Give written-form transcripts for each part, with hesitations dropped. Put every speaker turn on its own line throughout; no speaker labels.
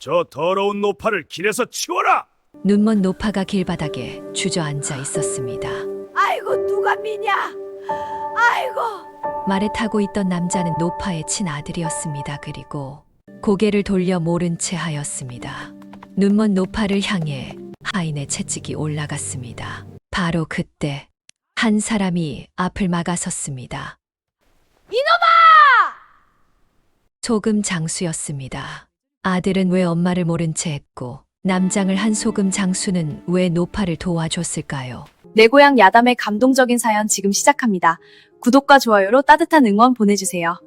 저 더러운 노파를 길에서 치워라!
눈먼 노파가 길바닥에 주저앉아 있었습니다.
아이고 누가 미냐? 아이고.
말에 타고 있던 남자는 노파의 친아들이었습니다. 그리고 고개를 돌려 모른 채 하였습니다. 눈먼 노파를 향해 하인의 채찍이 올라갔습니다. 바로 그때 한 사람이 앞을 막아섰습니다.
이놈아!
소금 장수였습니다. 아들은 왜 엄마를 모른 채 했고 남장을 한 소금 장수는 왜 노파를 도와줬을까요?
내 고향 야담의 감동적인 사연 지금 시작합니다. 구독과 좋아요로 따뜻한 응원 보내주세요.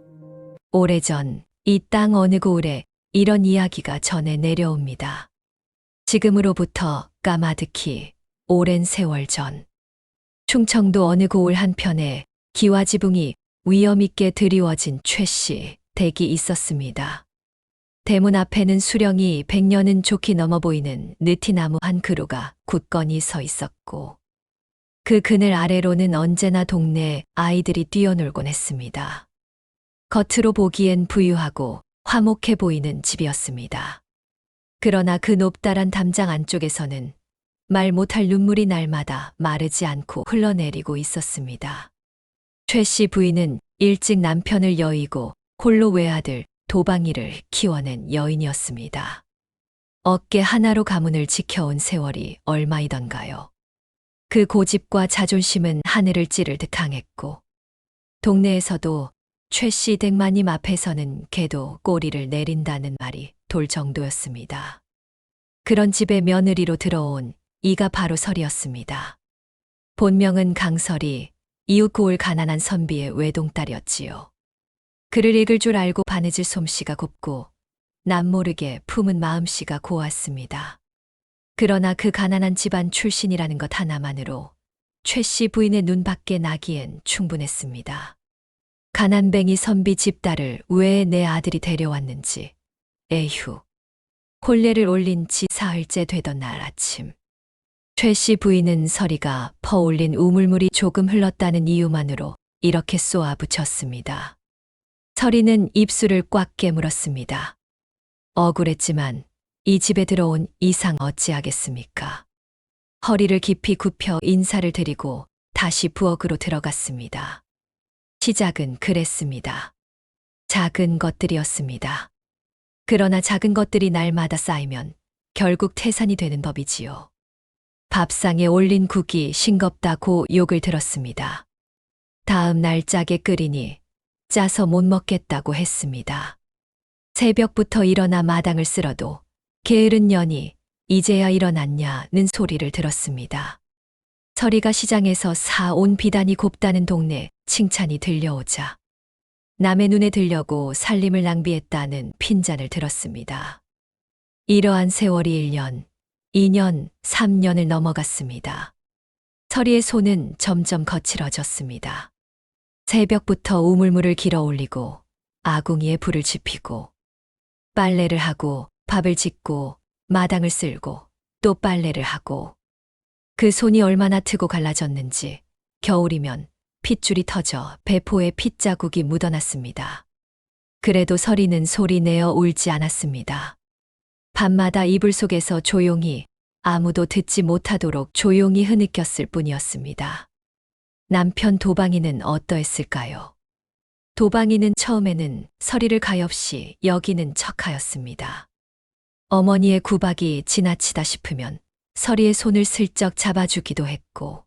오래전 이 땅 어느 고을에 이런 이야기가 전해 내려옵니다. 지금으로부터 까마득히 오랜 세월 전 충청도 어느 고을 한편에 기와지붕이 위엄있게 드리워진 최씨 댁이 있었습니다. 대문 앞에는 수령이 100년은 좋게 넘어 보이는 느티나무 한 그루가 굳건히 서 있었고 그 그늘 아래로는 언제나 동네 아이들이 뛰어놀곤 했습니다. 겉으로 보기엔 부유하고 화목해 보이는 집이었습니다. 그러나 그 높다란 담장 안쪽에서는 말 못할 눈물이 날마다 마르지 않고 흘러내리고 있었습니다. 최 씨 부인은 일찍 남편을 여의고 홀로 외아들 도방이를 키워낸 여인이었습니다. 어깨 하나로 가문을 지켜온 세월이 얼마이던가요. 그 고집과 자존심은 하늘을 찌를 듯 강했고 동네에서도 최 씨 댁마님 앞에서는 개도 꼬리를 내린다는 말이 돌 정도였습니다. 그런 집에 며느리로 들어온 이가 바로 설이었습니다. 본명은 강설이 이웃 고을 가난한 선비의 외동딸이었지요. 글을 읽을 줄 알고 바느질 솜씨가 곱고 남모르게 품은 마음씨가 고왔습니다. 그러나 그 가난한 집안 출신이라는 것 하나만으로 최 씨 부인의 눈밖에 나기엔 충분했습니다. 가난뱅이 선비 집딸을 왜 내 아들이 데려왔는지 에휴. 혼례를 올린 지 사흘째 되던 날 아침 최 씨 부인은 설이가 퍼올린 우물물이 조금 흘렀다는 이유만으로 이렇게 쏘아붙였습니다. 설이는 입술을 꽉 깨물었습니다. 억울했지만 이 집에 들어온 이상 어찌하겠습니까? 허리를 깊이 굽혀 인사를 드리고 다시 부엌으로 들어갔습니다. 시작은 그랬습니다. 작은 것들이었습니다. 그러나 작은 것들이 날마다 쌓이면 결국 태산이 되는 법이지요. 밥상에 올린 국이 싱겁다고 욕을 들었습니다. 다음 날 짜게 끓이니 짜서 못 먹겠다고 했습니다. 새벽부터 일어나 마당을 쓸어도 게으른 년이 이제야 일어났냐는 소리를 들었습니다. 설이가 시장에서 사온 비단이 곱다는 동네 칭찬이 들려오자 남의 눈에 들려고 살림을 낭비했다는 핀잔을 들었습니다. 이러한 세월이 1년, 2년, 3년을 넘어갔습니다. 설이의 손은 점점 거칠어졌습니다. 새벽부터 우물물을 길어 올리고 아궁이에 불을 지피고 빨래를 하고 밥을 짓고 마당을 쓸고 또 빨래를 하고 그 손이 얼마나 트고 갈라졌는지 겨울이면 핏줄이 터져 배포에 핏자국이 묻어났습니다. 그래도 설이는 소리 내어 울지 않았습니다. 밤마다 이불 속에서 조용히 아무도 듣지 못하도록 조용히 흐느꼈을 뿐이었습니다. 남편 도방이는 어떠했을까요? 도방이는 처음에는 설이를 가엾이 여기는 척하였습니다. 어머니의 구박이 지나치다 싶으면 설이의 손을 슬쩍 잡아주기도 했고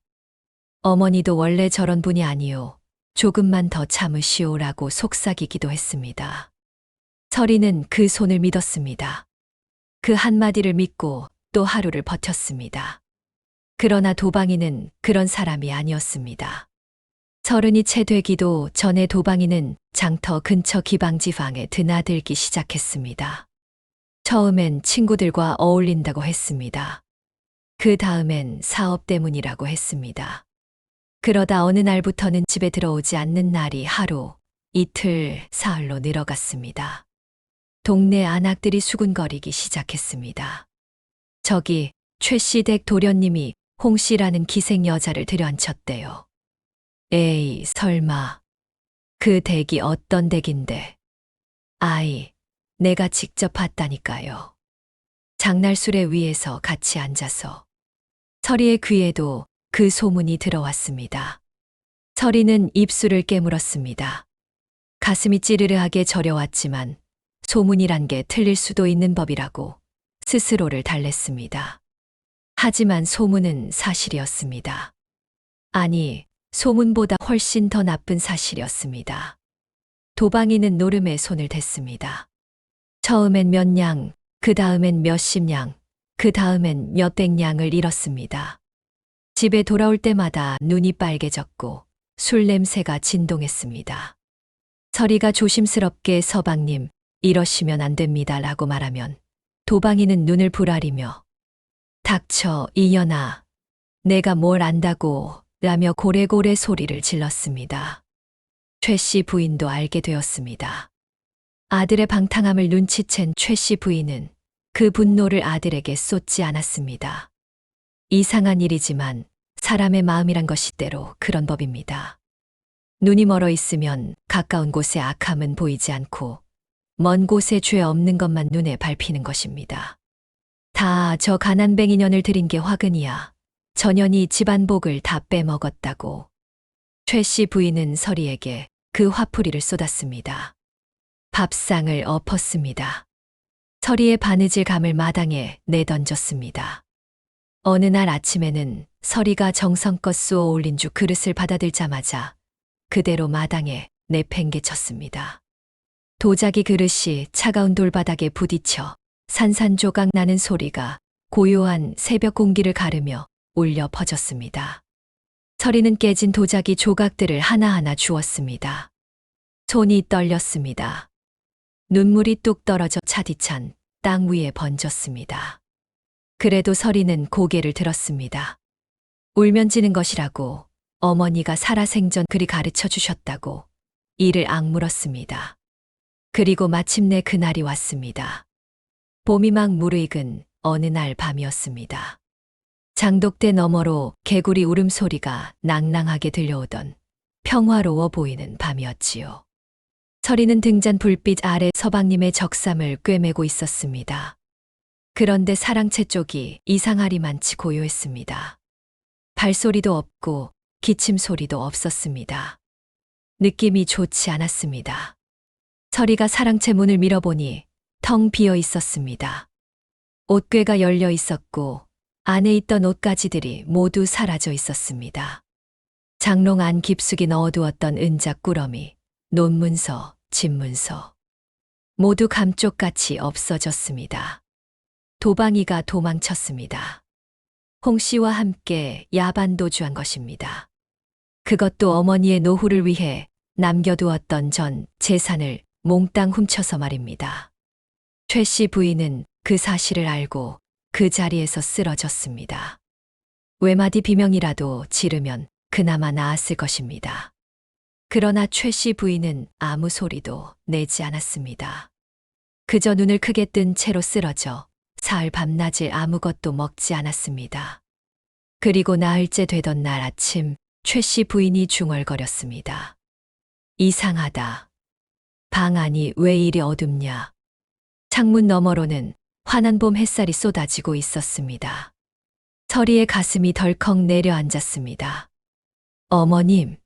어머니도 원래 저런 분이 아니요. 조금만 더 참으시오라고 속삭이기도 했습니다. 설이는 그 손을 믿었습니다. 그 한마디를 믿고 또 하루를 버텼습니다. 그러나 도방이는 그런 사람이 아니었습니다. 30이 채 되기도 전에 도방이는 장터 근처 기방지방에 드나들기 시작했습니다. 처음엔 친구들과 어울린다고 했습니다. 그 다음엔 사업 때문이라고 했습니다. 그러다 어느 날부터는 집에 들어오지 않는 날이 하루, 이틀, 사흘로 늘어갔습니다. 동네 안악들이 수군거리기 시작했습니다. 저기 최 씨 댁 도련님이 홍 씨라는 기생 여자를 들여앉혔대요. 에이, 설마. 그 댁이 어떤 댁인데. 아이, 내가 직접 봤다니까요. 장날수레 위에서 같이 앉아서 서리의 귀에도 그 소문이 들어왔습니다. 서리는 입술을 깨물었습니다. 가슴이 찌르르하게 저려왔지만 소문이란 게 틀릴 수도 있는 법이라고 스스로를 달랬습니다. 하지만 소문은 사실이었습니다. 아니, 소문보다 훨씬 더 나쁜 사실이었습니다. 도방이는 노름에 손을 댔습니다. 처음엔 몇 냥, 그 다음엔 몇십 냥, 그 다음엔 몇백 냥을 잃었습니다. 집에 돌아올 때마다 눈이 빨개졌고 술 냄새가 진동했습니다. 서리가 조심스럽게 서방님, 이러시면 안 됩니다 라고 말하면 도방이는 눈을 부라리며 닥쳐 이년아, 내가 뭘 안다고 라며 고래고래 소리를 질렀습니다. 최 씨 부인도 알게 되었습니다. 아들의 방탕함을 눈치챈 최 씨 부인은 그 분노를 아들에게 쏟지 않았습니다. 이상한 일이지만 사람의 마음이란 것이 때로 그런 법입니다. 눈이 멀어 있으면 가까운 곳의 악함은 보이지 않고 먼 곳에 죄 없는 것만 눈에 밟히는 것입니다. 다 저 가난뱅이 년을 들인 게 화근이야. 전년이 집안복을 다 빼먹었다고. 최 씨 부인은 서리에게 그 화풀이를 쏟았습니다. 밥상을 엎었습니다. 서리의 바느질 감을 마당에 내던졌습니다. 어느 날 아침에는 서리가 정성껏 쑤어 올린 죽 그릇을 받아들자마자 그대로 마당에 내팽개쳤습니다. 도자기 그릇이 차가운 돌바닥에 부딪혀 산산조각 나는 소리가 고요한 새벽 공기를 가르며 울려 퍼졌습니다. 서리는 깨진 도자기 조각들을 하나하나 주웠습니다. 손이 떨렸습니다. 눈물이 뚝 떨어져 차디찬 땅 위에 번졌습니다. 그래도 서리는 고개를 들었습니다. 울면 지는 것이라고 어머니가 살아생전 그리 가르쳐 주셨다고 이를 악물었습니다. 그리고 마침내 그날이 왔습니다. 봄이 막 무르익은 어느 날 밤이었습니다. 장독대 너머로 개구리 울음소리가 낭낭하게 들려오던 평화로워 보이는 밤이었지요. 서리는 등잔 불빛 아래 서방님의 적삼을 꿰매고 있었습니다. 그런데 사랑채 쪽이 이상하리만치 고요했습니다. 발소리도 없고 기침 소리도 없었습니다. 느낌이 좋지 않았습니다. 서리가 사랑채 문을 밀어보니 텅 비어 있었습니다. 옷괴가 열려 있었고 안에 있던 옷가지들이 모두 사라져 있었습니다. 장롱 안 깊숙이 넣어두었던 은작 꾸러미, 논문서, 집문서 모두 감쪽같이 없어졌습니다. 도방이가 도망쳤습니다. 홍 씨와 함께 야반도주한 것입니다. 그것도 어머니의 노후를 위해 남겨두었던 전 재산을 몽땅 훔쳐서 말입니다. 최 씨 부인은 그 사실을 알고 그 자리에서 쓰러졌습니다. 외마디 비명이라도 지르면 그나마 나았을 것입니다. 그러나 최 씨 부인은 아무 소리도 내지 않았습니다. 그저 눈을 크게 뜬 채로 쓰러져 사흘 밤낮을 아무것도 먹지 않았습니다. 그리고 나흘째 되던 날 아침 최 씨 부인이 중얼거렸습니다. 이상하다. 방 안이 왜 이리 어둡냐. 창문 너머로는 환한 봄 햇살이 쏟아지고 있었습니다. 서리의 가슴이 덜컥 내려앉았습니다. 어머님,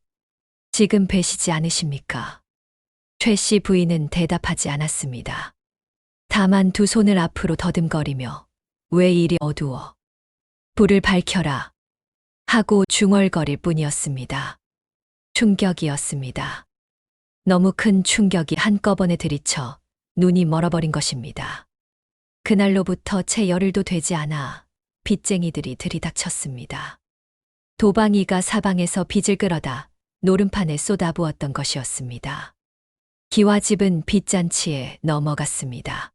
지금 뵈시지 않으십니까? 최 씨 부인은 대답하지 않았습니다. 다만 두 손을 앞으로 더듬거리며 왜 이리 어두워? 불을 밝혀라. 하고 중얼거릴 뿐이었습니다. 충격이었습니다. 너무 큰 충격이 한꺼번에 들이쳐 눈이 멀어버린 것입니다. 그날로부터 채 열흘도 되지 않아 빚쟁이들이 들이닥쳤습니다. 도방이가 사방에서 빚을 끌어다 노름판에 쏟아부었던 것이었습니다. 기와집은 빚잔치에 넘어갔습니다.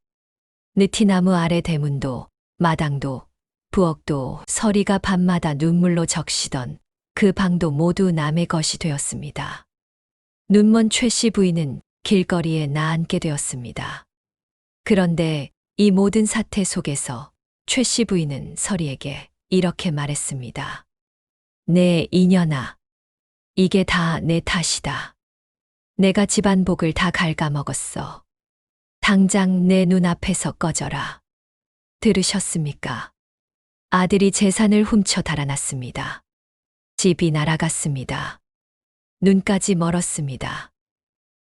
느티나무 아래 대문도 마당도 부엌도 서리가 밤마다 눈물로 적시던 그 방도 모두 남의 것이 되었습니다. 눈먼 최 씨 부인은 길거리에 나앉게 되었습니다. 그런데 이 모든 사태 속에서 최 씨 부인은 서리에게 이렇게 말했습니다. 내 이년아, 이게 다 내 탓이다. 내가 집안복을 다 갉아먹었어. 당장 내 눈앞에서 꺼져라. 들으셨습니까? 아들이 재산을 훔쳐 달아났습니다. 집이 날아갔습니다. 눈까지 멀었습니다.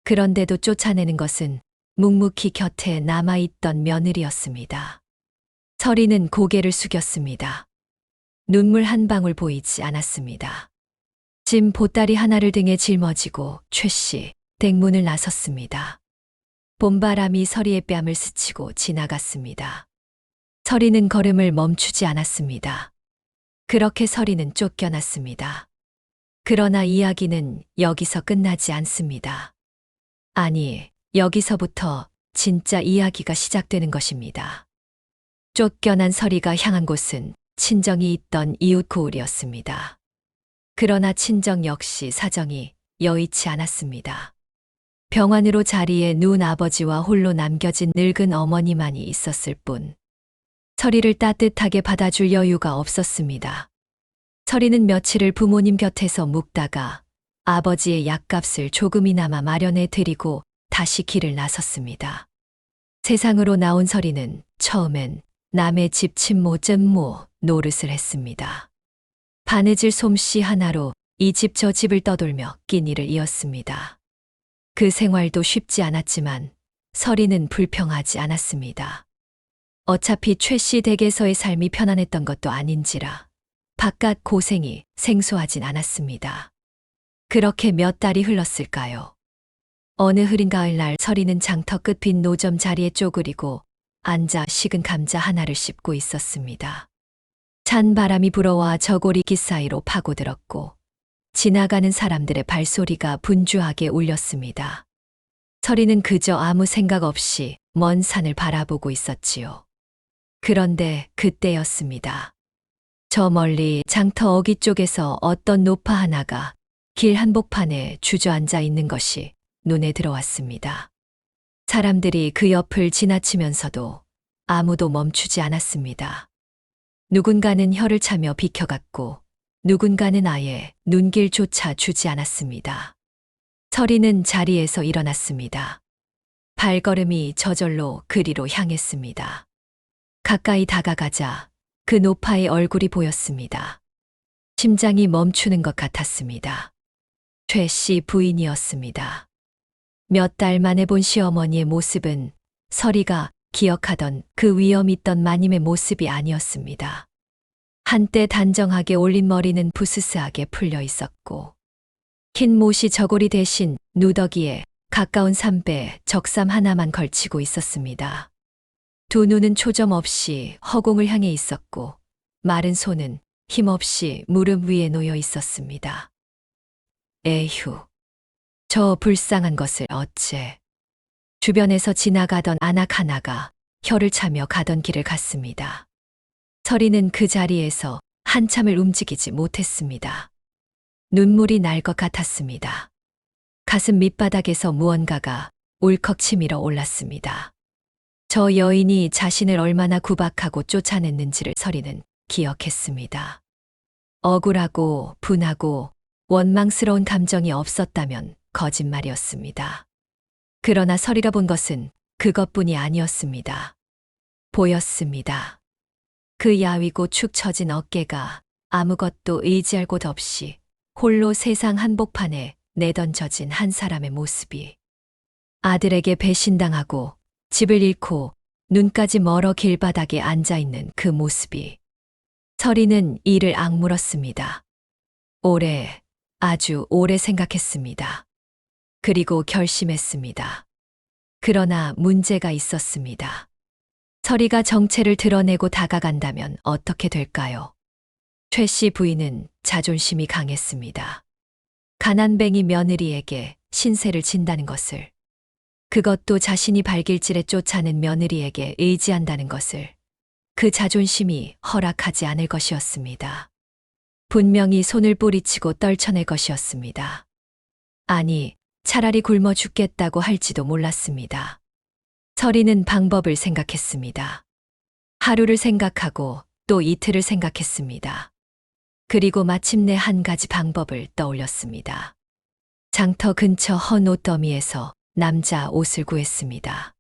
그런데도 쫓아내는 것은 묵묵히 곁에 남아있던 며느리였습니다. 서리는 고개를 숙였습니다. 눈물 한 방울 보이지 않았습니다. 짐 보따리 하나를 등에 짊어지고 최씨 댁문을 나섰습니다. 봄바람이 서리의 뺨을 스치고 지나갔습니다. 서리는 걸음을 멈추지 않았습니다. 그렇게 서리는 쫓겨났습니다. 그러나 이야기는 여기서 끝나지 않습니다. 아니, 여기서부터 진짜 이야기가 시작되는 것입니다. 쫓겨난 서리가 향한 곳은 친정이 있던 이웃 고을이었습니다. 그러나 친정 역시 사정이 여의치 않았습니다. 병환으로 자리에 누운 아버지와 홀로 남겨진 늙은 어머니만이 있었을 뿐 서리를 따뜻하게 받아줄 여유가 없었습니다. 서리는 며칠을 부모님 곁에서 묵다가 아버지의 약값을 조금이나마 마련해 드리고 다시 길을 나섰습니다. 세상으로 나온 서리는 처음엔 남의 집 친모 쩨모 노릇을 했습니다. 바느질 솜씨 하나로 이 집 저 집을 떠돌며 끼니를 이었습니다. 그 생활도 쉽지 않았지만 서리는 불평하지 않았습니다. 어차피 최씨 댁에서의 삶이 편안했던 것도 아닌지라 바깥 고생이 생소하진 않았습니다. 그렇게 몇 달이 흘렀을까요? 어느 흐린 가을날 서리는 장터 끝 빈 노점 자리에 쪼그리고 앉아 식은 감자 하나를 씹고 있었습니다. 찬 바람이 불어와 저고리깃 사이로 파고들었고 지나가는 사람들의 발소리가 분주하게 울렸습니다. 서리는 그저 아무 생각 없이 먼 산을 바라보고 있었지요. 그런데 그때였습니다. 저 멀리 장터 어귀 쪽에서 어떤 노파 하나가 길 한복판에 주저앉아 있는 것이 눈에 들어왔습니다. 사람들이 그 옆을 지나치면서도 아무도 멈추지 않았습니다. 누군가는 혀를 차며 비켜갔고 누군가는 아예 눈길조차 주지 않았습니다. 서리는 자리에서 일어났습니다. 발걸음이 저절로 그리로 향했습니다. 가까이 다가가자 그 노파의 얼굴이 보였습니다. 심장이 멈추는 것 같았습니다. 최씨 부인이었습니다. 몇 달 만에 본 시어머니의 모습은 서리가 기억하던 그 위험 있던 마님의 모습이 아니었습니다. 한때 단정하게 올린 머리는 부스스하게 풀려 있었고 흰 못이 저고리 대신 누더기에 가까운 삼배 적삼 하나만 걸치고 있었습니다. 두 눈은 초점 없이 허공을 향해 있었고 마른 손은 힘없이 무릎 위에 놓여 있었습니다. 에휴, 저 불쌍한 것을 어째. 주변에서 지나가던 아낙 하나가 혀를 차며 가던 길을 갔습니다. 서리는 그 자리에서 한참을 움직이지 못했습니다. 눈물이 날 것 같았습니다. 가슴 밑바닥에서 무언가가 울컥 치밀어 올랐습니다. 저 여인이 자신을 얼마나 구박하고 쫓아냈는지를 서리는 기억했습니다. 억울하고 분하고 원망스러운 감정이 없었다면 거짓말이었습니다. 그러나 서리가 본 것은 그것뿐이 아니었습니다. 보였습니다. 그 야위고 축 처진 어깨가 아무것도 의지할 곳 없이 홀로 세상 한복판에 내던져진 한 사람의 모습이 아들에게 배신당하고 집을 잃고 눈까지 멀어 길바닥에 앉아있는 그 모습이 서리는 이를 악물었습니다. 오래, 아주 오래 생각했습니다. 그리고 결심했습니다. 그러나 문제가 있었습니다. 서리가 정체를 드러내고 다가간다면 어떻게 될까요? 최씨 부인은 자존심이 강했습니다. 가난뱅이 며느리에게 신세를 진다는 것을, 그것도 자신이 발길질에 쫓아낸 며느리에게 의지한다는 것을 그 자존심이 허락하지 않을 것이었습니다. 분명히 손을 뿌리치고 떨쳐낼 것이었습니다. 아니, 차라리 굶어 죽겠다고 할지도 몰랐습니다. 서리는 방법을 생각했습니다. 하루를 생각하고 또 이틀을 생각했습니다. 그리고 마침내 한 가지 방법을 떠올렸습니다. 장터 근처 헌 옷더미에서 남자 옷을 구했습니다.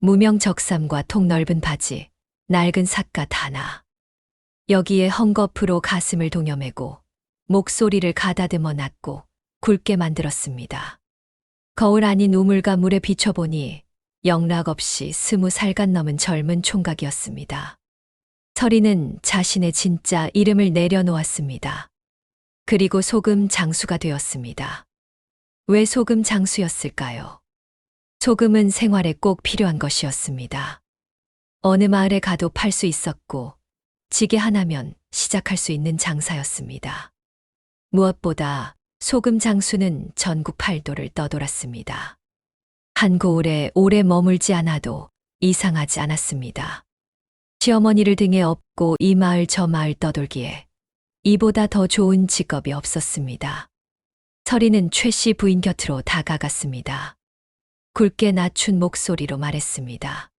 무명 적삼과 통 넓은 바지, 낡은 삿갓 하나. 여기에 헝겊으로 가슴을 동여매고 목소리를 가다듬어 놨고 굵게 만들었습니다. 거울 아닌 우물가 물에 비춰보니 영락없이 20살간 넘은 젊은 총각이었습니다. 서리는 자신의 진짜 이름을 내려놓았습니다. 그리고 소금 장수가 되었습니다. 왜 소금 장수였을까요? 소금은 생활에 꼭 필요한 것이었습니다. 어느 마을에 가도 팔 수 있었고 지게 하나면 시작할 수 있는 장사였습니다. 무엇보다 소금 장수는 전국 팔도를 떠돌았습니다. 한 고을에 오래 머물지 않아도 이상하지 않았습니다. 시어머니를 등에 업고 이 마을 저 마을 떠돌기에 이보다 더 좋은 직업이 없었습니다. 서리는 최 씨 부인 곁으로 다가갔습니다. 굵게 낮춘 목소리로 말했습니다.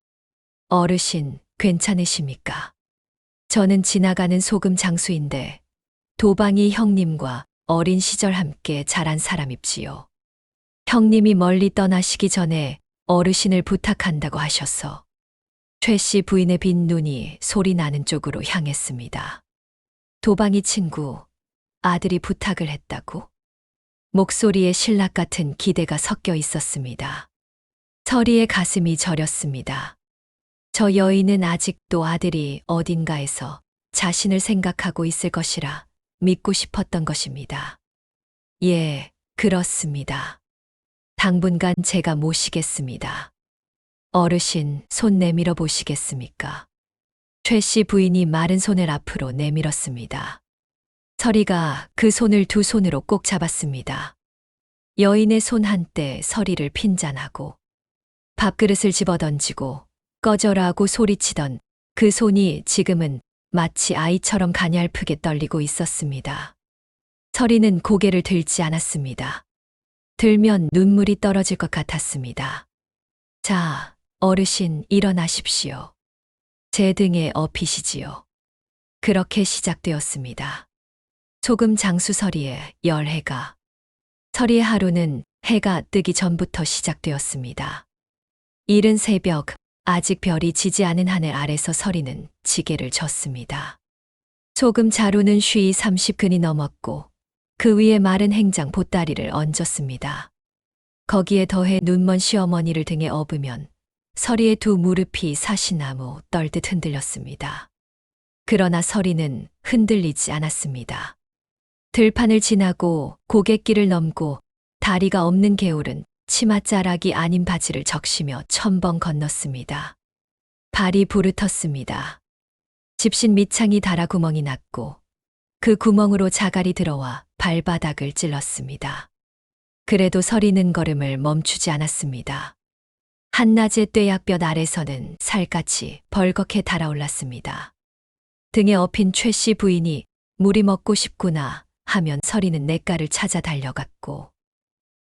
어르신, 괜찮으십니까? 저는 지나가는 소금 장수인데 도방이 형님과 어린 시절 함께 자란 사람입지요. 형님이 멀리 떠나시기 전에 어르신을 부탁한다고 하셔서 최 씨 부인의 빈 눈이 소리 나는 쪽으로 향했습니다. 도방이 친구, 아들이 부탁을 했다고? 목소리에 신락 같은 기대가 섞여 있었습니다. 서리의 가슴이 저렸습니다. 저 여인은 아직도 아들이 어딘가에서 자신을 생각하고 있을 것이라 믿고 싶었던 것입니다. 예, 그렇습니다. 당분간 제가 모시겠습니다. 어르신, 손 내밀어 보시겠습니까? 최 씨 부인이 마른 손을 앞으로 내밀었습니다. 서리가 그 손을 두 손으로 꼭 잡았습니다. 여인의 손 한때 서리를 핀잔하고 밥그릇을 집어던지고 꺼져라고 소리치던 그 손이 지금은 마치 아이처럼 가냘프게 떨리고 있었습니다. 서리는 고개를 들지 않았습니다. 들면 눈물이 떨어질 것 같았습니다. 자, 어르신 일어나십시오. 제 등에 업히시지요. 그렇게 시작되었습니다. 소금 장수 서리의 열해가. 서리의 하루는 해가 뜨기 전부터 시작되었습니다. 이른 새벽, 아직 별이 지지 않은 하늘 아래서 서리는 지게를 졌습니다. 소금 자루는 쉬이 30근이 넘었고 그 위에 마른 행장 보따리를 얹었습니다. 거기에 더해 눈먼 시어머니를 등에 업으면 서리의 두 무릎이 사시나무 떨듯 흔들렸습니다. 그러나 서리는 흔들리지 않았습니다. 들판을 지나고 고갯길을 넘고 다리가 없는 개울은 치맛자락이 아닌 바지를 적시며 첨벙 건넜습니다. 발이 부르텄습니다. 집신 밑창이 달아 구멍이 났고 그 구멍으로 자갈이 들어와 발바닥을 찔렀습니다. 그래도 서리는 걸음을 멈추지 않았습니다. 한낮의 뙤약볕 아래서는 살갗이 벌겋게 달아올랐습니다. 등에 업힌 최 씨 부인이 물이 먹고 싶구나 하면 서리는 냇가를 찾아 달려갔고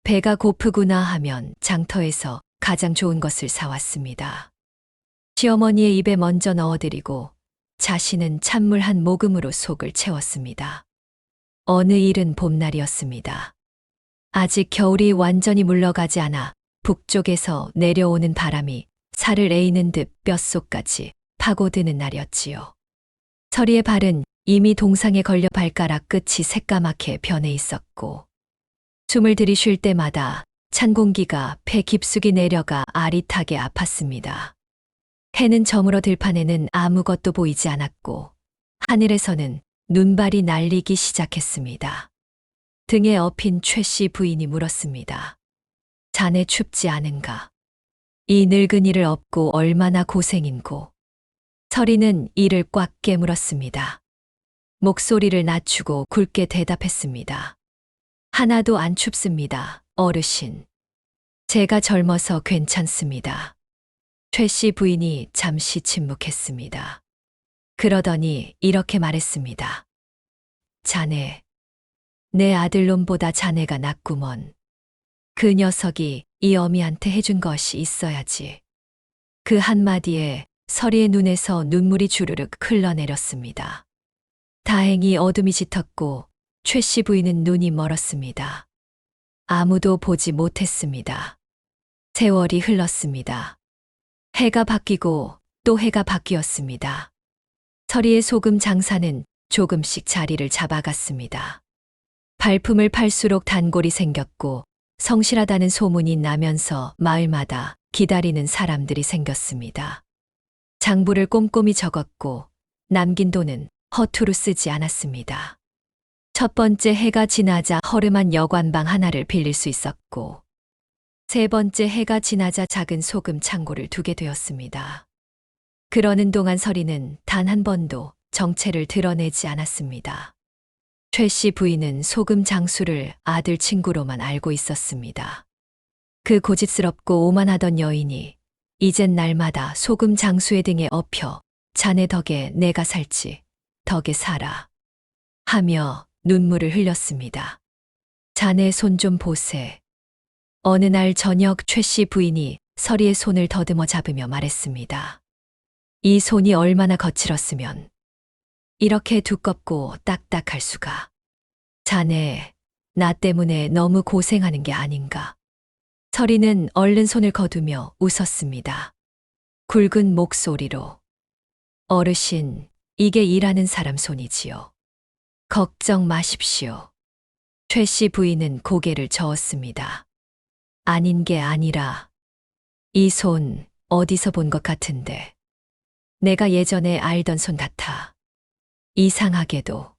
배가 고프구나 하면 장터에서 가장 좋은 것을 사왔습니다. 시어머니의 입에 먼저 넣어드리고 자신은 찬물 한 모금으로 속을 채웠습니다. 어느 이른 봄날이었습니다. 아직 겨울이 완전히 물러가지 않아 북쪽에서 내려오는 바람이 살을 에이는 듯 뼛속까지 파고드는 날이었지요. 서리의 발은 이미 동상에 걸려 발가락 끝이 새까맣게 변해 있었고 숨을 들이쉴 때마다 찬 공기가 폐 깊숙이 내려가 아릿하게 아팠습니다. 해는 저물어 들판에는 아무것도 보이지 않았고 하늘에서는 눈발이 날리기 시작했습니다. 등에 업힌 최 씨 부인이 물었습니다. 자네 춥지 않은가? 이 늙은이를 업고 얼마나 고생인고. 서리는 이를 꽉 깨물었습니다. 목소리를 낮추고 굵게 대답했습니다. 하나도 안 춥습니다, 어르신. 제가 젊어서 괜찮습니다. 최 씨 부인이 잠시 침묵했습니다. 그러더니 이렇게 말했습니다. 자네, 내 아들놈보다 자네가 낫구먼. 그 녀석이 이 어미한테 해준 것이 있어야지. 그 한마디에 서리의 눈에서 눈물이 주르륵 흘러내렸습니다. 다행히 어둠이 짙었고 최 씨 부인은 눈이 멀었습니다. 아무도 보지 못했습니다. 세월이 흘렀습니다. 해가 바뀌고 또 해가 바뀌었습니다. 서리의 소금 장사는 조금씩 자리를 잡아갔습니다. 발품을 팔수록 단골이 생겼고 성실하다는 소문이 나면서 마을마다 기다리는 사람들이 생겼습니다. 장부를 꼼꼼히 적었고 남긴 돈은 허투루 쓰지 않았습니다. 첫 번째 해가 지나자 허름한 여관방 하나를 빌릴 수 있었고, 세 번째 해가 지나자 작은 소금 창고를 두게 되었습니다. 그러는 동안 서리는 단 한 번도 정체를 드러내지 않았습니다. 최 씨 부인은 소금 장수를 아들 친구로만 알고 있었습니다. 그 고집스럽고 오만하던 여인이 이젠 날마다 소금 장수의 등에 업혀 자네 덕에 내가 살지, 덕에 살아 하며 눈물을 흘렸습니다. 자네 손 좀 보세. 어느 날 저녁 최 씨 부인이 서리의 손을 더듬어 잡으며 말했습니다. 이 손이 얼마나 거칠었으면 이렇게 두껍고 딱딱할 수가. 자네, 나 때문에 너무 고생하는 게 아닌가. 서리는 얼른 손을 거두며 웃었습니다. 굵은 목소리로. 어르신, 이게 일하는 사람 손이지요. 걱정 마십시오. 최 씨 부인은 고개를 저었습니다. 아닌 게 아니라 이 손 어디서 본 것 같은데. 내가 예전에 알던 손 같아. 이상하게도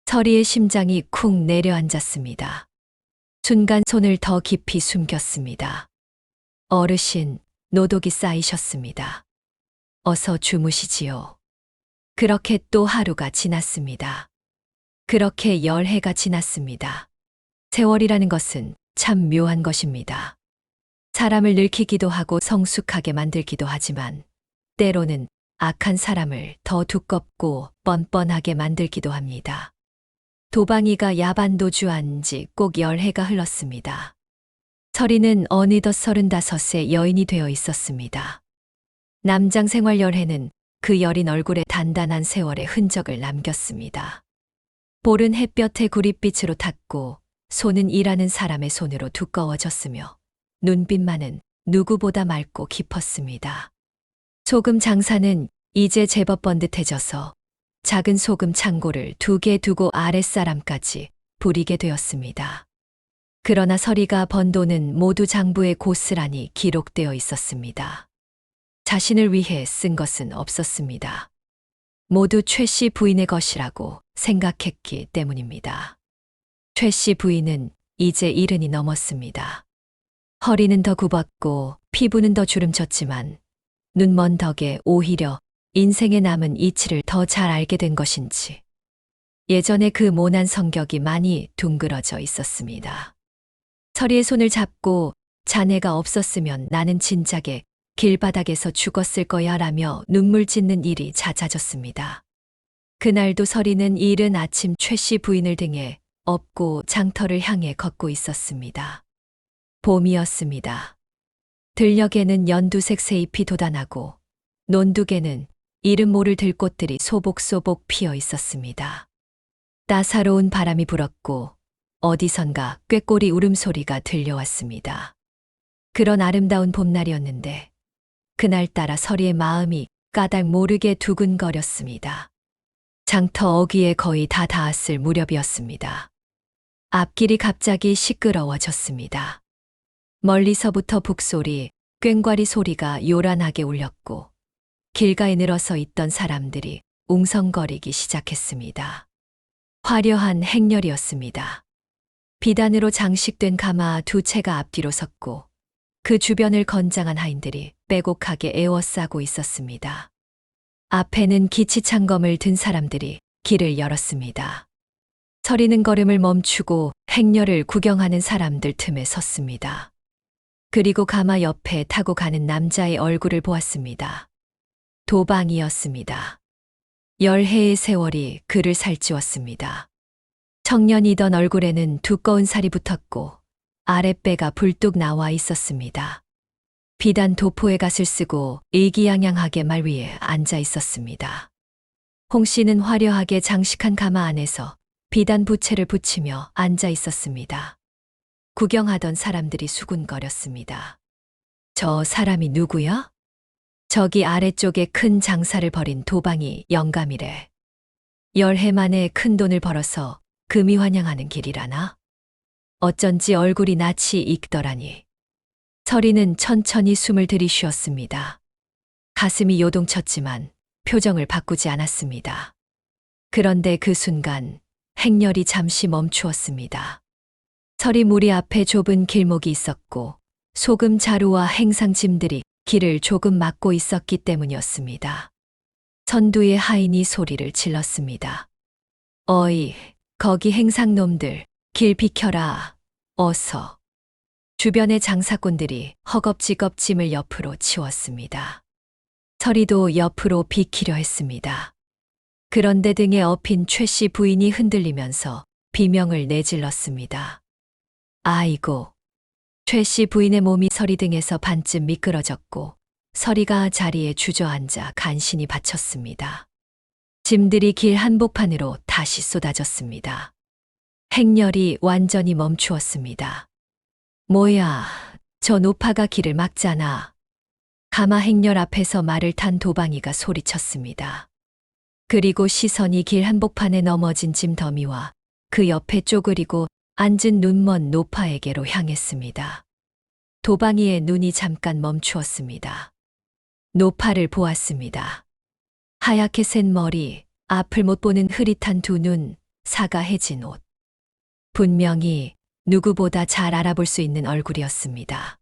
서리의 심장이 쿵 내려앉았습니다. 순간 손을 더 깊이 숨겼습니다. 어르신, 노독이 쌓이셨습니다. 어서 주무시지요. 그렇게 또 하루가 지났습니다. 그렇게 10해가 지났습니다. 세월이라는 것은 참 묘한 것입니다. 사람을 늙히기도 하고 성숙하게 만들기도 하지만 때로는 악한 사람을 더 두껍고 뻔뻔하게 만들기도 합니다. 도방이가 야반도주한 지 꼭 10해가 흘렀습니다. 서리는 어느덧 35세 여인이 되어 있었습니다. 남장 생활 10해는 그 여린 얼굴에 단단한 세월의 흔적을 남겼습니다. 볼은 햇볕의 구릿빛으로 탔고 손은 일하는 사람의 손으로 두꺼워졌으며 눈빛만은 누구보다 맑고 깊었습니다. 소금 장사는 이제 제법 번듯해져서 작은 소금 창고를 2개 두고 아랫사람까지 부리게 되었습니다. 그러나 서리가 번 돈은 모두 장부에 고스란히 기록되어 있었습니다. 자신을 위해 쓴 것은 없었습니다. 모두 최 씨 부인의 것이라고 생각했기 때문입니다. 최 씨 부인은 이제 70이 넘었습니다. 허리는 더 굽었고 피부는 더 주름졌지만 눈먼 덕에 오히려 인생에 남은 이치를 더 잘 알게 된 것인지 예전에 그 모난 성격이 많이 둥그러져 있었습니다. 서리의 손을 잡고 자네가 없었으면 나는 진작에 길바닥에서 죽었을 거야 라며 눈물 짓는 일이 잦아졌습니다. 그날도 서리는 이른 아침 최 씨 부인을 등에 업고 장터를 향해 걷고 있었습니다. 봄이었습니다. 들녘에는 연두색 새잎이 돋아나고 논둑에는 이름 모를 들꽃들이 소복소복 피어 있었습니다. 따사로운 바람이 불었고 어디선가 꾀꼬리 울음소리가 들려왔습니다. 그런 아름다운 봄날이었는데 그날따라 서리의 마음이 까닭 모르게 두근거렸습니다. 장터 어귀에 거의 다 닿았을 무렵이었습니다. 앞길이 갑자기 시끄러워졌습니다. 멀리서부터 북소리, 꽹과리 소리가 요란하게 울렸고 길가에 늘어서 있던 사람들이 웅성거리기 시작했습니다. 화려한 행렬이었습니다. 비단으로 장식된 가마 2채가 앞뒤로 섰고 그 주변을 건장한 하인들이 빼곡하게 에워싸고 있었습니다. 앞에는 기치창검을 든 사람들이 길을 열었습니다. 서리는 걸음을 멈추고 행렬을 구경하는 사람들 틈에 섰습니다. 그리고 가마 옆에 타고 가는 남자의 얼굴을 보았습니다. 도방이었습니다. 10해의 세월이 그를 살찌웠습니다. 청년이던 얼굴에는 두꺼운 살이 붙었고 아랫배가 불뚝 나와 있었습니다. 비단 도포에 갓을 쓰고 의기양양하게 말 위에 앉아 있었습니다. 홍 씨는 화려하게 장식한 가마 안에서 비단 부채를 붙이며 앉아 있었습니다. 구경하던 사람들이 수군거렸습니다. 저 사람이 누구야? 저기 아래쪽에 큰 장사를 벌인 도방이 영감이래. 10해 만에 큰 돈을 벌어서 금이 환영하는 길이라나? 어쩐지 얼굴이 낯이 익더라니. 서리는 천천히 숨을 들이쉬었습니다. 가슴이 요동쳤지만 표정을 바꾸지 않았습니다. 그런데 그 순간 행렬이 잠시 멈추었습니다. 서리 무리 앞에 좁은 길목이 있었고 소금 자루와 행상짐들이 길을 조금 막고 있었기 때문이었습니다. 선두의 하인이 소리를 질렀습니다. 어이, 거기 행상놈들, 길 비켜라, 어서. 주변의 장사꾼들이 허겁지겁 짐을 옆으로 치웠습니다. 서리도 옆으로 비키려 했습니다. 그런데 등에 업힌 최 씨 부인이 흔들리면서 비명을 내질렀습니다. 아이고. 최 씨 부인의 몸이 서리 등에서 반쯤 미끄러졌고 서리가 자리에 주저앉아 간신히 받쳤습니다. 짐들이 길 한복판으로 다시 쏟아졌습니다. 행렬이 완전히 멈추었습니다. 뭐야, 저 노파가 길을 막잖아. 가마 행렬 앞에서 말을 탄 도방이가 소리쳤습니다. 그리고 시선이 길 한복판에 넘어진 짐 더미와 그 옆에 쪼그리고 앉은 눈먼 노파에게로 향했습니다. 도방이의 눈이 잠깐 멈추었습니다. 노파를 보았습니다. 하얗게 센 머리, 앞을 못 보는 흐릿한 두 눈, 사가해진 옷. 분명히 누구보다 잘 알아볼 수 있는 얼굴이었습니다.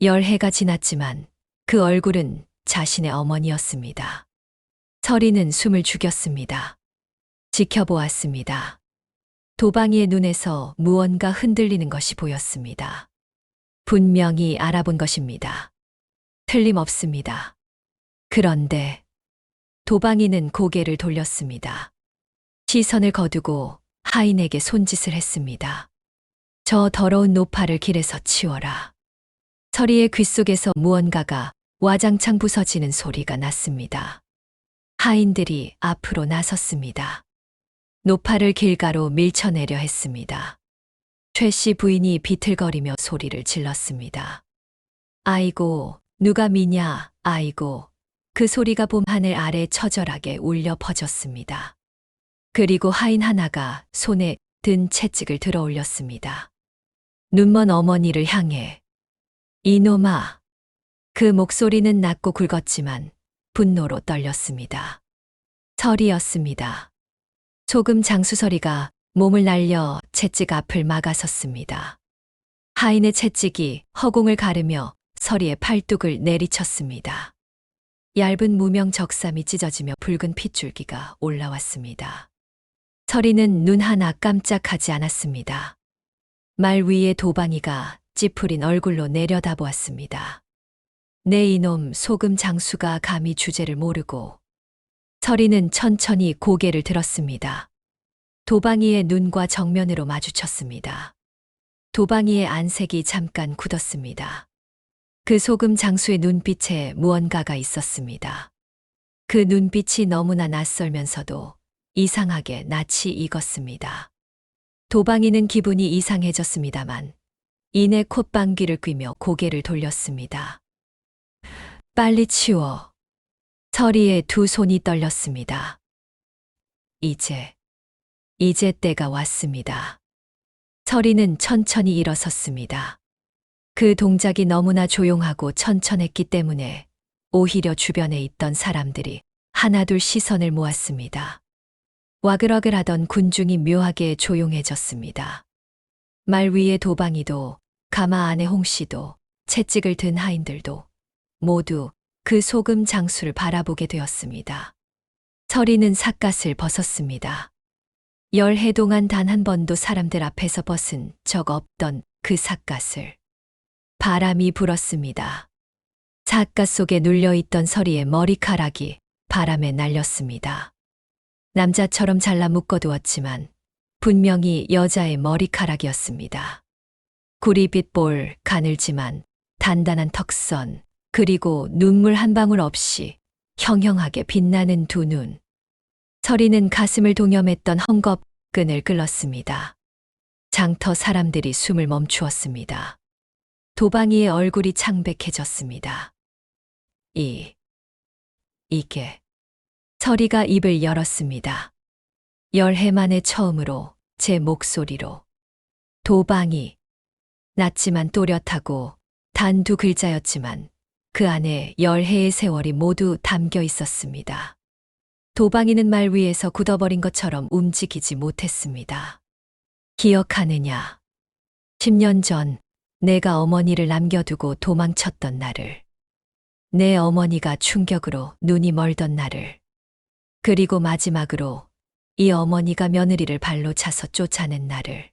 10해가 지났지만 그 얼굴은 자신의 어머니였습니다. 서리는 숨을 죽였습니다. 지켜보았습니다. 도방이의 눈에서 무언가 흔들리는 것이 보였습니다. 분명히 알아본 것입니다. 틀림없습니다. 그런데 도방이는 고개를 돌렸습니다. 시선을 거두고 하인에게 손짓을 했습니다. 저 더러운 노파를 길에서 치워라. 서리의 귓속에서 무언가가 와장창 부서지는 소리가 났습니다. 하인들이 앞으로 나섰습니다. 노파를 길가로 밀쳐내려 했습니다. 최 씨 부인이 비틀거리며 소리를 질렀습니다. 아이고, 누가 미냐, 아이고. 그 소리가 봄 하늘 아래 처절하게 울려 퍼졌습니다. 그리고 하인 하나가 손에 든 채찍을 들어 올렸습니다. 눈먼 어머니를 향해. 이놈아. 그 목소리는 낮고 굵었지만 분노로 떨렸습니다. 서리였습니다. 소금 장수서리가 몸을 날려 채찍 앞을 막아섰습니다. 하인의 채찍이 허공을 가르며 서리의 팔뚝을 내리쳤습니다. 얇은 무명 적삼이 찢어지며 붉은 핏줄기가 올라왔습니다. 서리는 눈 하나 깜짝하지 않았습니다. 말 위에 도방이가 찌푸린 얼굴로 내려다보았습니다. 내 이놈 소금 장수가 감히 주제를 모르고. 서리는 천천히 고개를 들었습니다. 도방이의 눈과 정면으로 마주쳤습니다. 도방이의 안색이 잠깐 굳었습니다. 그 소금 장수의 눈빛에 무언가가 있었습니다. 그 눈빛이 너무나 낯설면서도 이상하게 낯이 익었습니다. 도방이는 기분이 이상해졌습니다만 이내 콧방귀를 뀌며 고개를 돌렸습니다. 빨리 치워. 서리의 두 손이 떨렸습니다. 이제 때가 왔습니다. 서리는 천천히 일어섰습니다. 그 동작이 너무나 조용하고 천천했기 때문에 오히려 주변에 있던 사람들이 하나둘 시선을 모았습니다. 와글와글하던 군중이 묘하게 조용해졌습니다. 말 위에 도방이도, 가마 안에 홍씨도, 채찍을 든 하인들도 모두 그 소금 장수를 바라보게 되었습니다. 서리는 삿갓을 벗었습니다. 10해 동안 단 한 번도 사람들 앞에서 벗은 적 없던 그 삿갓을. 바람이 불었습니다. 삿갓 속에 눌려있던 서리의 머리카락이 바람에 날렸습니다. 남자처럼 잘라 묶어두었지만 분명히 여자의 머리카락이었습니다. 구리빛 볼, 가늘지만 단단한 턱선, 그리고 눈물 한 방울 없이 형형하게 빛나는 두 눈. 서리는 가슴을 동여맸던 헝겊끈을 끌었습니다. 장터 사람들이 숨을 멈추었습니다. 도방이의 얼굴이 창백해졌습니다. 이게. 서리가 입을 열었습니다. 10해 만에 처음으로 제 목소리로. 도방이. 낮지만 또렷하고 단 2글자였지만 그 안에 10해의 세월이 모두 담겨 있었습니다. 도방이는 말 위에서 굳어버린 것처럼 움직이지 못했습니다. 기억하느냐? 10년 전 내가 어머니를 남겨두고 도망쳤던 날을. 내 어머니가 충격으로 눈이 멀던 날을. 그리고 마지막으로 이 어머니가 며느리를 발로 차서 쫓아낸 날을.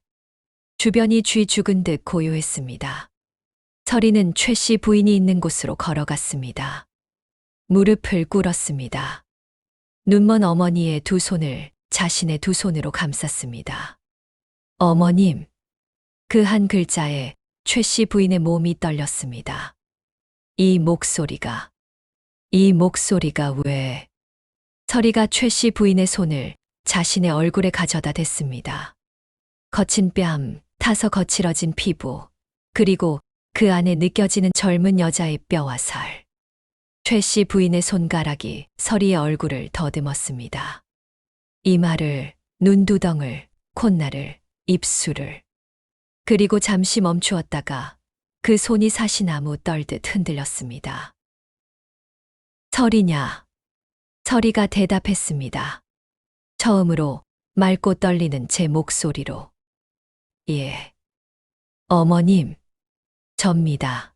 주변이 쥐 죽은 듯 고요했습니다. 서리는 최 씨 부인이 있는 곳으로 걸어갔습니다. 무릎을 꿇었습니다. 눈먼 어머니의 2손을 자신의 2손으로 감쌌습니다. 어머님. 그 한 글자에 최 씨 부인의 몸이 떨렸습니다. 이 목소리가 왜? 서리가 최 씨 부인의 손을 자신의 얼굴에 가져다 댔습니다. 거친 뺨, 타서 거칠어진 피부, 그리고 그 안에 느껴지는 젊은 여자의 뼈와 살. 최 씨 부인의 손가락이 서리의 얼굴을 더듬었습니다. 이마를, 눈두덩을, 콧날을, 입술을. 그리고 잠시 멈추었다가 그 손이 사시나무 떨듯 흔들렸습니다. 서리냐? 서리가 대답했습니다. 처음으로 맑고 떨리는 제 목소리로. 예. 어머님. 접니다.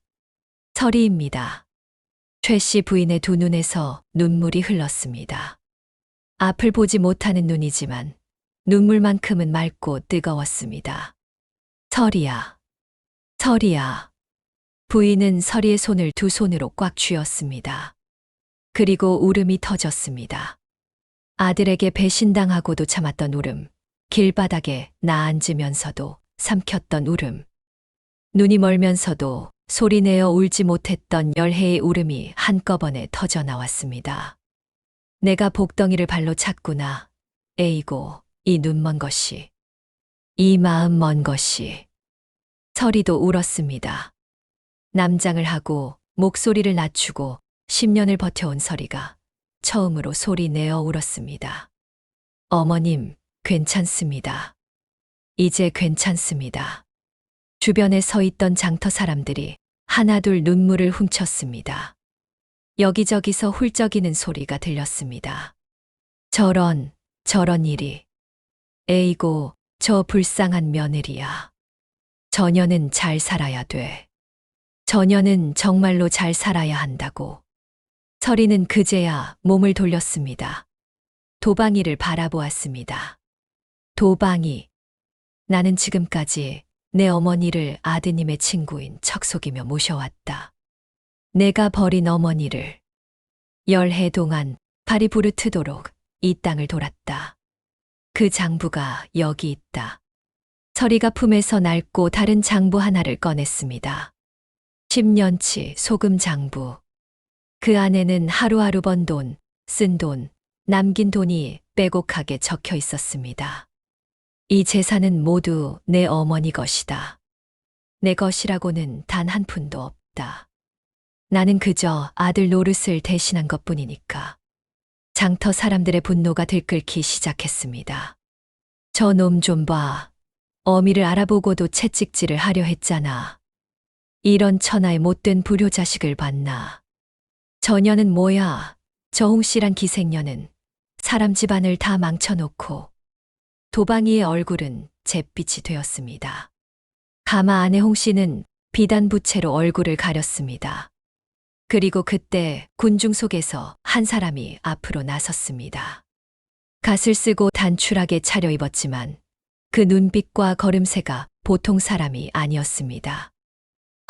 서리입니다. 최 씨 부인의 2 눈에서 눈물이 흘렀습니다. 앞을 보지 못하는 눈이지만 눈물만큼은 맑고 뜨거웠습니다. 서리야. 서리야. 부인은 서리의 손을 2 손으로 꽉 쥐었습니다. 그리고 울음이 터졌습니다. 아들에게 배신당하고도 참았던 울음, 길바닥에 나앉으면서도 삼켰던 울음, 눈이 멀면서도 소리내어 울지 못했던 10해의 울음이 한꺼번에 터져 나왔습니다. 내가 복덩이를 발로 찼구나. 에이고, 이 눈 먼 것이. 이 마음 먼 것이. 서리도 울었습니다. 남장을 하고 목소리를 낮추고 10년을 버텨온 서리가 처음으로 소리 내어 울었습니다. 어머님, 괜찮습니다. 이제 괜찮습니다. 주변에 서 있던 장터 사람들이 하나둘 눈물을 훔쳤습니다. 여기저기서 훌쩍이는 소리가 들렸습니다. 저런 일이. 에이고, 저 불쌍한 며느리야. 저녀는 잘 살아야 돼. 저녀는 정말로 잘 살아야 한다고. 서리는 그제야 몸을 돌렸습니다. 도방이를 바라보았습니다. 도방이. 나는 지금까지 내 어머니를 아드님의 친구인 척 속이며 모셔왔다. 내가 버린 어머니를. 10해 동안 발이 부르트도록 이 땅을 돌았다. 그 장부가 여기 있다. 서리가 품에서 낡고 다른 장부 하나를 꺼냈습니다. 10년치 소금 장부. 그 안에는 하루하루 번 돈, 쓴 돈, 남긴 돈이 빼곡하게 적혀 있었습니다. 이 재산은 모두 내 어머니 것이다. 내 것이라고는 단 한 푼도 없다. 나는 그저 아들 노릇을 대신한 것뿐이니까. 장터 사람들의 분노가 들끓기 시작했습니다. 저 놈 좀 봐. 어미를 알아보고도 채찍질을 하려 했잖아. 이런 천하의 못된 불효자식을 봤나. 저녀는 뭐야? 저 홍씨란 기생녀는 사람 집안을 다 망쳐놓고. 도방이의 얼굴은 잿빛이 되었습니다. 가마 안에 홍씨는 비단 부채로 얼굴을 가렸습니다. 그리고 그때 군중 속에서 한 사람이 앞으로 나섰습니다. 갓을 쓰고 단출하게 차려입었지만 그 눈빛과 걸음새가 보통 사람이 아니었습니다.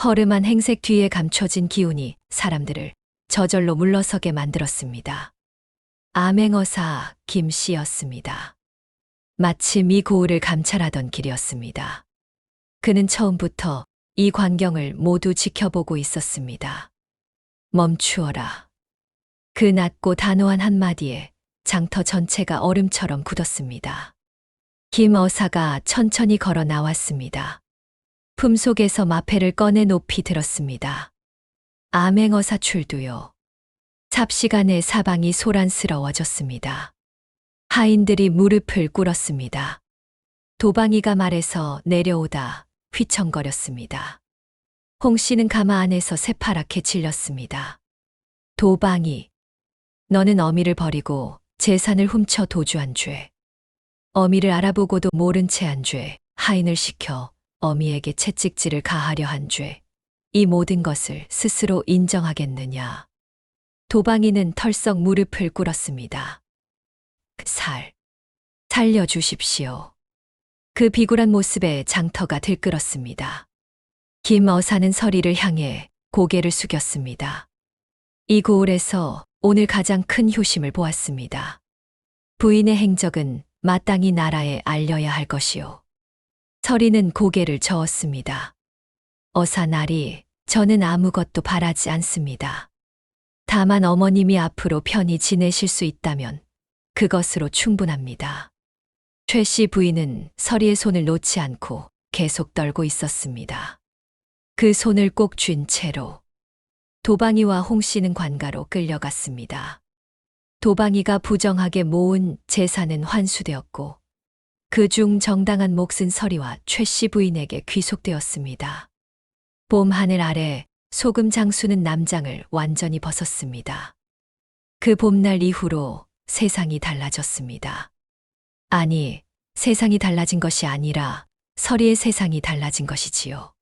허름한 행색 뒤에 감춰진 기운이 사람들을 저절로 물러서게 만들었습니다. 암행어사 김씨였습니다. 마침 이 고을을 감찰하던 길이었습니다. 그는 처음부터 이 광경을 모두 지켜보고 있었습니다. 멈추어라. 그 낮고 단호한 한마디에 장터 전체가 얼음처럼 굳었습니다. 김 어사가 천천히 걸어 나왔습니다. 품속에서 마패를 꺼내 높이 들었습니다. 암행어사 출두요. 삽시간에 사방이 소란스러워졌습니다. 하인들이 무릎을 꿇었습니다. 도방이가 말에서 내려오다 휘청거렸습니다. 홍 씨는 가마 안에서 새파랗게 질렸습니다. 도방이, 너는 어미를 버리고 재산을 훔쳐 도주한 죄, 어미를 알아보고도 모른 채 한 죄, 하인을 시켜 어미에게 채찍질을 가하려 한 죄, 이 모든 것을 스스로 인정하겠느냐. 도방이는 털썩 무릎을 꿇었습니다. 살려주십시오. 그 비굴한 모습에 장터가 들끓었습니다. 김어사는 서리를 향해 고개를 숙였습니다. 이 고을에서 오늘 가장 큰 효심을 보았습니다. 부인의 행적은 마땅히 나라에 알려야 할 것이오. 서리는 고개를 저었습니다. 어사나리, 저는 아무것도 바라지 않습니다. 다만 어머님이 앞으로 편히 지내실 수 있다면 그것으로 충분합니다. 최 씨 부인은 서리의 손을 놓지 않고 계속 떨고 있었습니다. 그 손을 꼭 쥔 채로 도방이와 홍 씨는 관가로 끌려갔습니다. 도방이가 부정하게 모은 재산은 환수되었고 그중 정당한 몫은 서리와 최 씨 부인에게 귀속되었습니다. 봄 하늘 아래 소금 장수는 남장을 완전히 벗었습니다. 그 봄날 이후로 세상이 달라졌습니다. 아니, 세상이 달라진 것이 아니라 서리의 세상이 달라진 것이지요.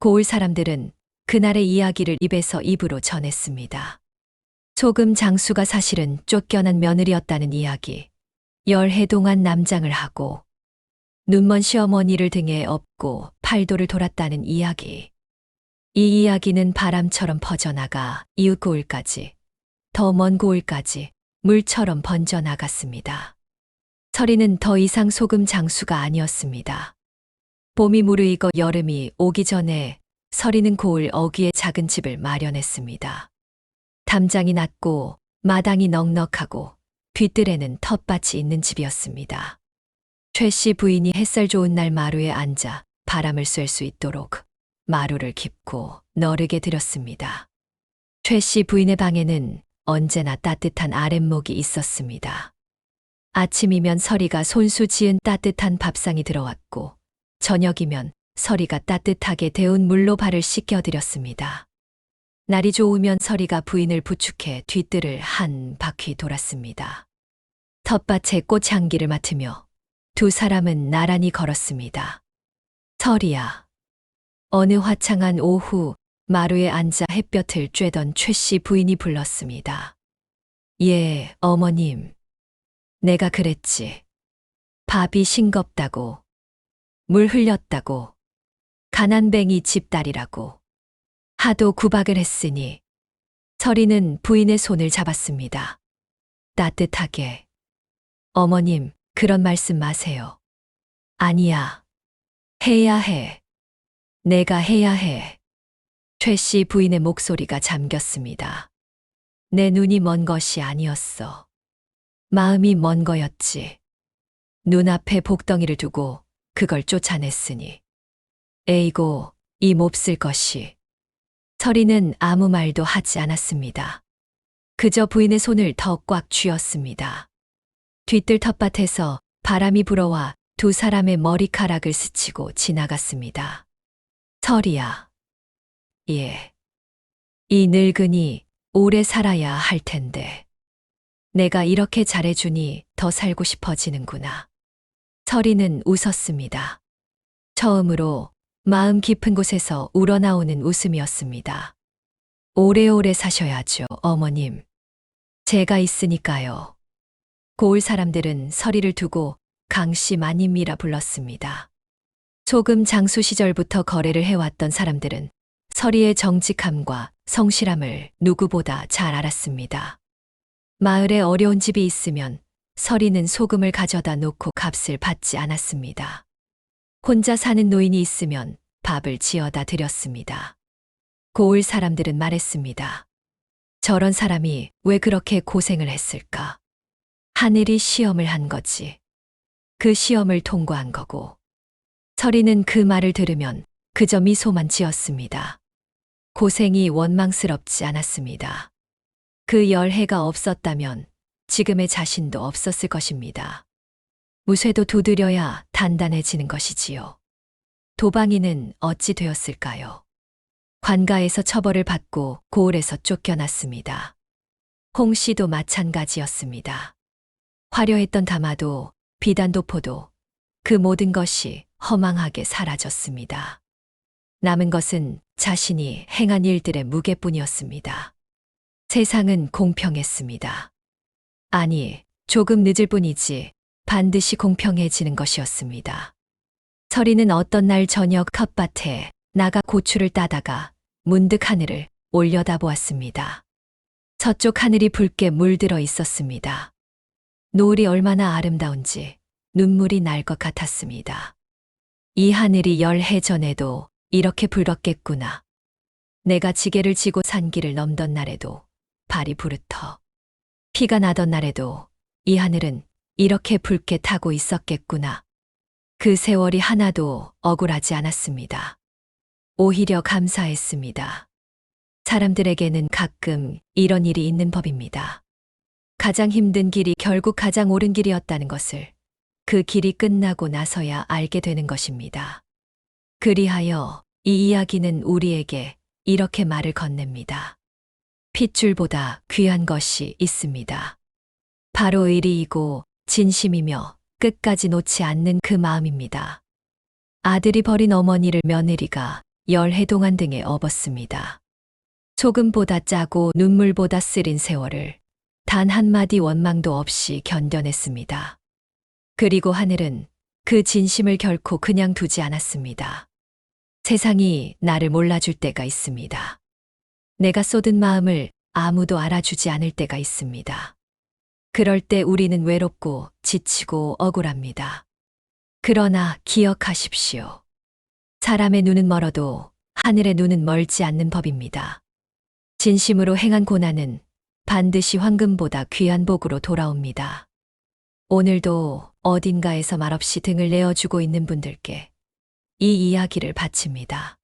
고을 사람들은 그날의 이야기를 입에서 입으로 전했습니다. 소금 장수가 사실은 쫓겨난 며느리였다는 이야기, 10해 동안 남장을 하고 눈먼 시어머니를 등에 업고 팔도를 돌았다는 이야기. 이 이야기는 바람처럼 퍼져나가 이웃 고을까지, 더 먼 고을까지 물처럼 번져나갔습니다. 서리는 더 이상 소금 장수가 아니었습니다. 봄이 무르익어 여름이 오기 전에 서리는 고을 어귀에 작은 집을 마련했습니다. 담장이 낮고 마당이 넉넉하고 뒤뜰에는 텃밭이 있는 집이었습니다. 최 씨 부인이 햇살 좋은 날 마루에 앉아 바람을 쐴 수 있도록 마루를 깊고 너르게 들였습니다. 최 씨 부인의 방에는 언제나 따뜻한 아랫목이 있었습니다. 아침이면 서리가 손수 지은 따뜻한 밥상이 들어왔고 저녁이면 서리가 따뜻하게 데운 물로 발을 씻겨드렸습니다. 날이 좋으면 서리가 부인을 부축해 뒤뜰을 한 바퀴 돌았습니다. 텃밭의 꽃향기를 맡으며 두 사람은 나란히 걸었습니다. 서리야. 어느 화창한 오후 마루에 앉아 햇볕을 쬐던 최 씨 부인이 불렀습니다. 예, 어머님. 내가 그랬지. 밥이 싱겁다고, 물 흘렸다고, 가난뱅이 집딸이라고 하도 구박을 했으니 서리는 부인의 손을 잡았습니다. 따뜻하게. 어머님, 그런 말씀 마세요. 아니야. 해야 해. 내가 해야 해. 최 씨 부인의 목소리가 잠겼습니다. 내 눈이 먼 것이 아니었어. 마음이 먼 거였지. 눈앞에 복덩이를 두고 그걸 쫓아냈으니. 에이고, 이 몹쓸 것이. 서리는 아무 말도 하지 않았습니다. 그저 부인의 손을 더 꽉 쥐었습니다. 뒤뜰 텃밭에서 바람이 불어와 두 사람의 머리카락을 스치고 지나갔습니다. 서리야. 예. 이 늙은이 오래 살아야 할 텐데. 내가 이렇게 잘해주니 더 살고 싶어지는구나. 서리는 웃었습니다. 처음으로 마음 깊은 곳에서 우러나오는 웃음이었습니다. 오래오래 사셔야죠, 어머님. 제가 있으니까요. 고을 사람들은 서리를 두고 강씨 마님이라 불렀습니다. 소금 장수 시절부터 거래를 해왔던 사람들은 서리의 정직함과 성실함을 누구보다 잘 알았습니다. 마을에 어려운 집이 있으면 서리는 소금을 가져다 놓고 값을 받지 않았습니다. 혼자 사는 노인이 있으면 밥을 지어다 드렸습니다. 고을 사람들은 말했습니다. 저런 사람이 왜 그렇게 고생을 했을까? 하늘이 시험을 한 거지. 그 시험을 통과한 거고. 서리는 그 말을 들으면 그저 미소만 지었습니다. 고생이 원망스럽지 않았습니다. 그 열해가 없었다면 지금의 자신도 없었을 것입니다. 무쇠도 두드려야 단단해지는 것이지요. 도방이는 어찌 되었을까요? 관가에서 처벌을 받고 고을에서 쫓겨났습니다. 홍 씨도 마찬가지였습니다. 화려했던 다마도 비단도포도 그 모든 것이 허망하게 사라졌습니다. 남은 것은 자신이 행한 일들의 무게뿐이었습니다. 세상은 공평했습니다. 아니, 조금 늦을 뿐이지 반드시 공평해지는 것이었습니다. 서리는 어떤 날 저녁 텃밭에 나가 고추를 따다가 문득 하늘을 올려다보았습니다. 서쪽 하늘이 붉게 물들어 있었습니다. 노을이 얼마나 아름다운지 눈물이 날 것 같았습니다. 이 하늘이 열해 전에도 이렇게 붉었겠구나. 내가 지게를 지고 산길을 넘던 날에도 발이 부르터 피가 나던 날에도 이 하늘은 이렇게 붉게 타고 있었겠구나. 그 세월이 하나도 억울하지 않았습니다. 오히려 감사했습니다. 사람들에게는 가끔 이런 일이 있는 법입니다. 가장 힘든 길이 결국 가장 옳은 길이었다는 것을 그 길이 끝나고 나서야 알게 되는 것입니다. 그리하여 이 이야기는 우리에게 이렇게 말을 건넵니다. 핏줄보다 귀한 것이 있습니다. 바로 의리이고 진심이며 끝까지 놓지 않는 그 마음입니다. 아들이 버린 어머니를 며느리가 열해 동안 등에 업었습니다. 소금보다 짜고 눈물보다 쓰린 세월을 단 한마디 원망도 없이 견뎌냈습니다. 그리고 하늘은 그 진심을 결코 그냥 두지 않았습니다. 세상이 나를 몰라줄 때가 있습니다. 내가 쏟은 마음을 아무도 알아주지 않을 때가 있습니다. 그럴 때 우리는 외롭고 지치고 억울합니다. 그러나 기억하십시오. 사람의 눈은 멀어도 하늘의 눈은 멀지 않는 법입니다. 진심으로 행한 고난은 반드시 황금보다 귀한 복으로 돌아옵니다. 오늘도 어딘가에서 말없이 등을 내어주고 있는 분들께 이 이야기를 바칩니다.